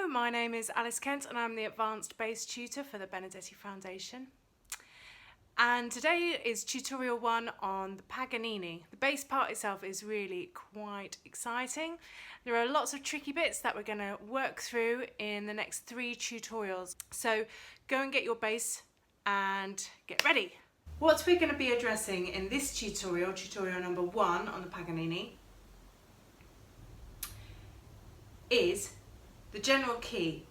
my name is Alice Kent and I'm the Advanced Bass Tutor for the Benedetti Foundation. And today is tutorial 1 on the Paganini. The bass part itself is really quite exciting. There are lots of tricky bits that we're going to work through in the next 3 tutorials. So go and get your bass and get ready. What we're going to be addressing in this tutorial, tutorial number 1 on the Paganini, is the general key.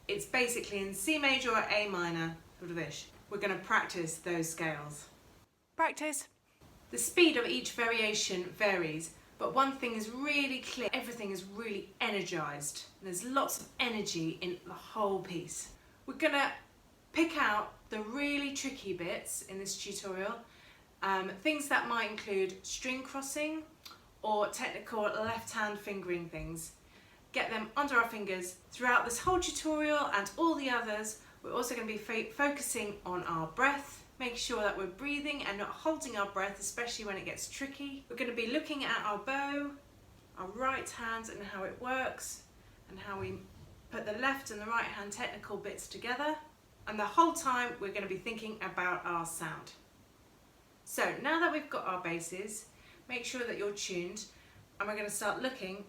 It's basically in C major or A minor, sort of ish. We're going to practice those scales. Practice. The speed of each variation varies, but one thing is really clear. Everything is really energized. There's lots of energy in the whole piece. We're going to pick out the really tricky bits in this tutorial. Things that might include string crossing or technical left-hand fingering things. Get them under our fingers throughout this whole tutorial and all the others. We're also going to be focusing on our breath, making sure that we're breathing and not holding our breath, especially when it gets tricky. We're going to be looking at our bow, our right hand and how it works, and how we put the left and the right hand technical bits together. And the whole time we're going to be thinking about our sound. So now that we've got our basses, make sure that you're tuned, and we're going to start looking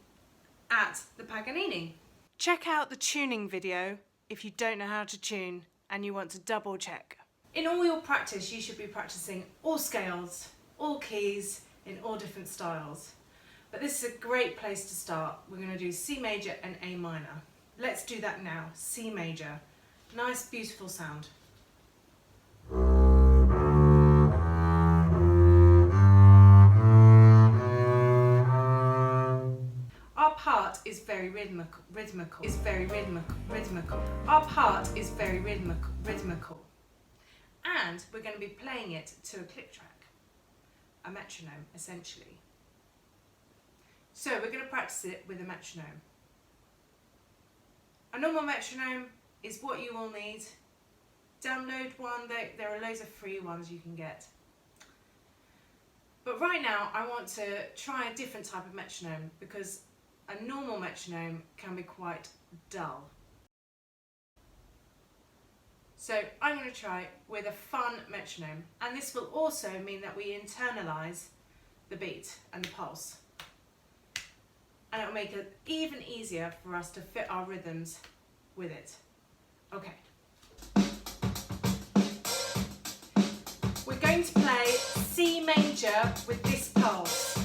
at the Paganini. Check out the tuning video if you don't know how to tune and you want to double check. In all your practice, you should be practicing all scales, all keys, in all different styles. But this is a great place to start. We're going to do C major and A minor. Let's do that now. C major. Nice, beautiful sound. Is very rhythmical. Our part is very rhythmical. And we're going to be playing it to a click track, a metronome essentially. So we're going to practice it with a metronome. A normal metronome is what you will need. Download one, there are loads of free ones you can get. But right now I want to try a different type of metronome because a normal metronome can be quite dull. So I'm going to try with a fun metronome, and this will also mean that we internalise the beat and the pulse. And it will make it even easier for us to fit our rhythms with it. Okay. We're going to play C major with this pulse.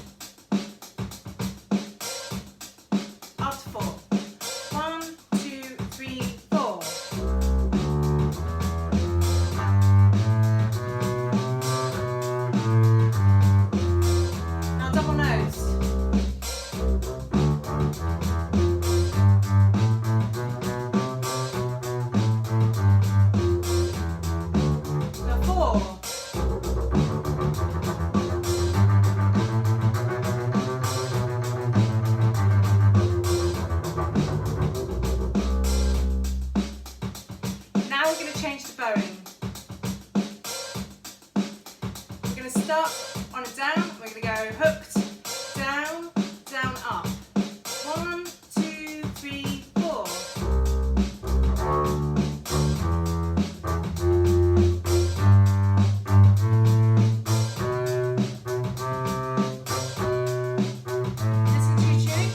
Start on a down, we're going to go hooked, down, down, up. 1, 2, 3, 4. Listen to your tune.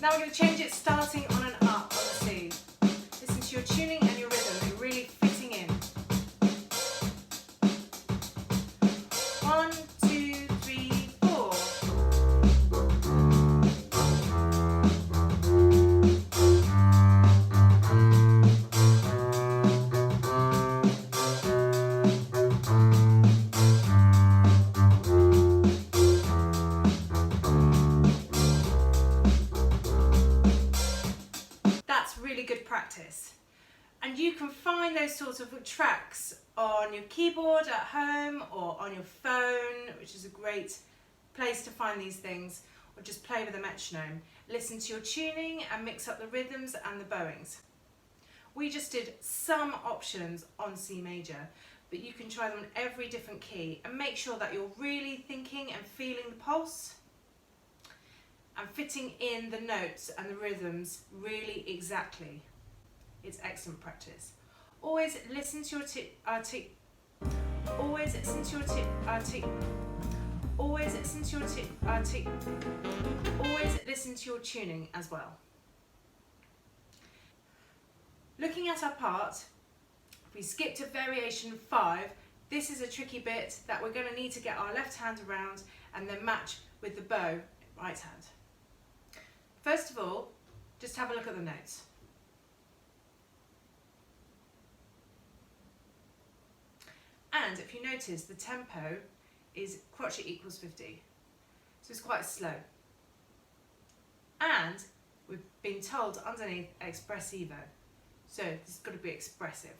Now we're going to change it starting on an up on the C. Your tuning and your rhythm are really fitting in. 1, 2, 3, 4. That's really good practice. And you can find those sorts of tracks on your keyboard at home or on your phone, which is a great place to find these things, or just play with a metronome. Listen to your tuning and mix up the rhythms and the bowings. We just did some options on C major, but you can try them on every different key and make sure that you're really thinking and feeling the pulse and fitting in the notes and the rhythms really exactly. It's excellent practice. Always listen to your always listen to your always listen to your always listen to your tuning as well. Looking at our part, if we skip to variation 5, this is a tricky bit that we're going to need to get our left hand around and then match with the bow right hand. First of all, just have a look at the notes. And if you notice, the tempo is crotchet equals 50, so it's quite slow. And we've been told underneath expressivo, so this has got to be expressive.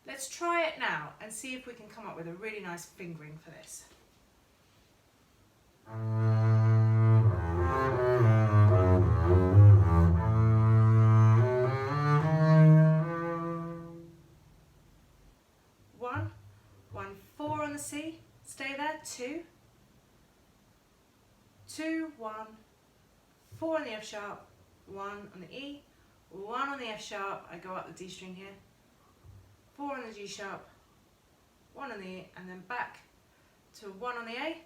Let's try it now and see if we can come up with a really nice fingering for this. One, 4 on the C, stay there, 2, 2, 1, 4 on the F sharp, 1 on the E, 1 on the F sharp, I go up the D string here, 4 on the G sharp, 1 on the E, and then back to 1 on the A,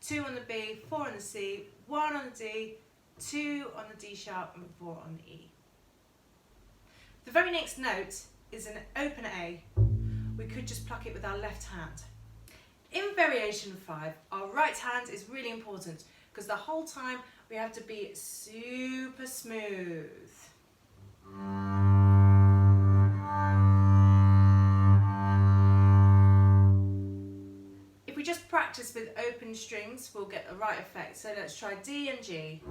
2 on the B, 4 on the C, 1 on the D, 2 on the D sharp, and 4 on the E. The very next note is an open A. We could just pluck it with our left hand. In variation 5, our right hand is really important because the whole time we have to be super smooth. If we just practice with open strings, we'll get the right effect. So let's try D and G.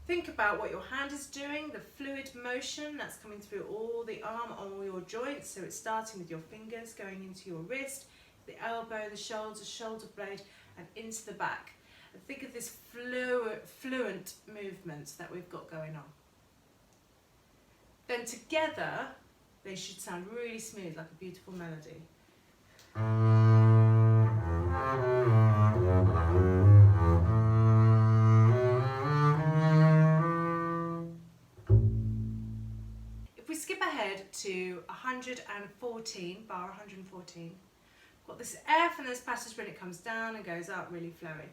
Think about what your hand is doing, the fluid motion that's coming through all the arm, on all your joints. So it's starting with your fingers, going into your wrist, the elbow, the shoulder blade, and into the back. And think of this fluent movement that we've got going on. Then together, they should sound really smooth, like a beautiful melody. If we skip ahead to 114, bar 114, got this F and this passage when it comes down and goes up, really flowy.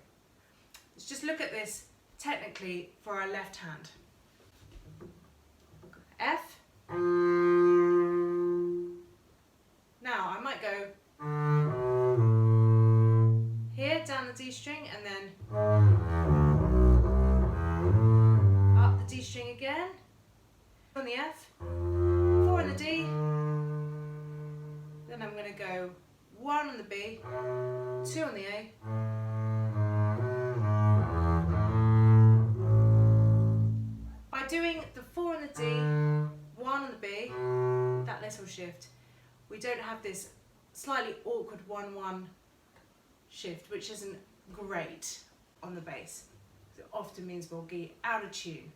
Let's just look at this technically for our left hand. F. Now I might go here down the D string and then up the D string again, on the F, 4 on the D, then I'm going to go 1 on the B, 2 on the A, by doing the 4 on the D, 1 on the B, that little shift, we don't have this slightly awkward 1-1 shift, which isn't great on the bass. It often means we'll get out of tune.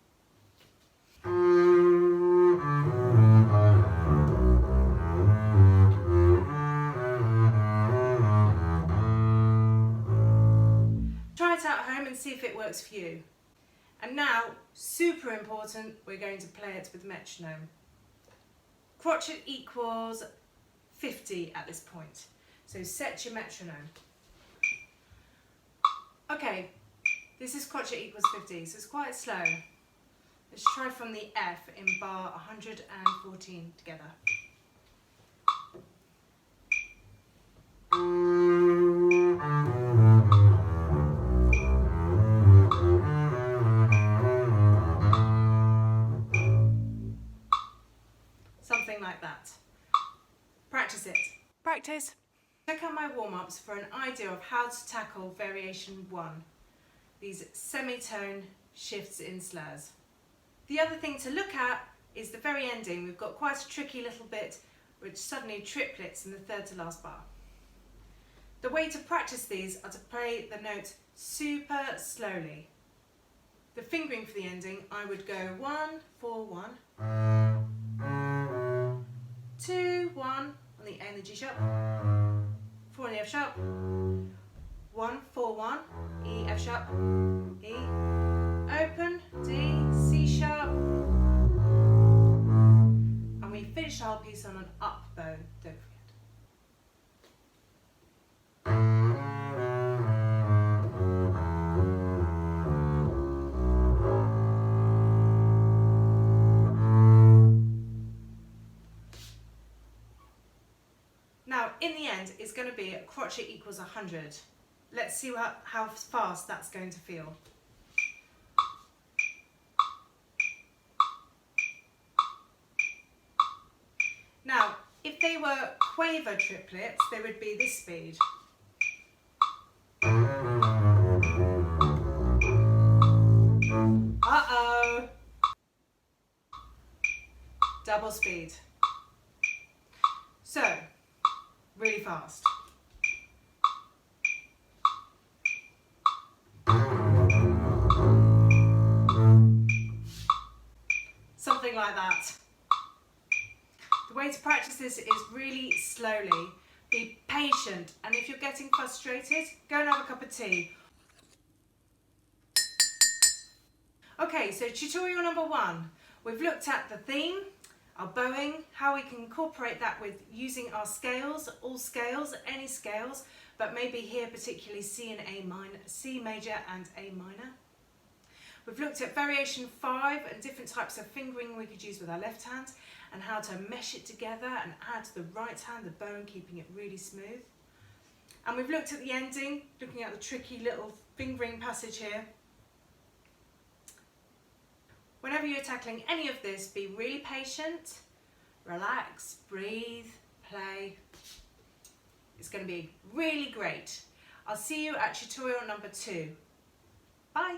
Try it out at home and see if it works for you. And now, super important, we're going to play it with metronome. Crotchet equals 50 at this point, so set your metronome. Okay, this is crotchet equals 50, so it's quite slow. Let's try from the F in bar 114 together. Something like that. Practice it. Practice. Check out my warm-ups for an idea of how to tackle variation 1, these semitone shifts in slurs. The other thing to look at is the very ending. We've got quite a tricky little bit which suddenly triplets in the third to last bar. The way to practice these are to play the note super slowly. The fingering for the ending, I would go 1, 4, 1, 2, 1 on the A and the G sharp, 4 on the F sharp, 1, 4, 1, E, F sharp, E, open, D, C sharp, and we finish the whole piece on an up bow, don't forget. Now, in the end, it's going to be a crotchet equals 100. Let's see how fast that's going to feel. Now, if they were quaver triplets, they would be this speed. Uh-oh! Double speed. So, really fast. Something like that. The way to practice this is really slowly. Be patient, and if you're getting frustrated, go and have a cup of tea. Okay, so tutorial number 1. We've looked at the theme, our bowing, how we can incorporate that with using our scales, all scales, any scales, but maybe here particularly C and A minor, C major and A minor. We've looked at variation 5 and different types of fingering we could use with our left hand and how to mesh it together and add to the right hand, the bow, and keeping it really smooth. And we've looked at the ending, looking at the tricky little fingering passage here. Whenever you're tackling any of this, be really patient, relax, breathe, play. It's going to be really great. I'll see you at tutorial number 2. Bye.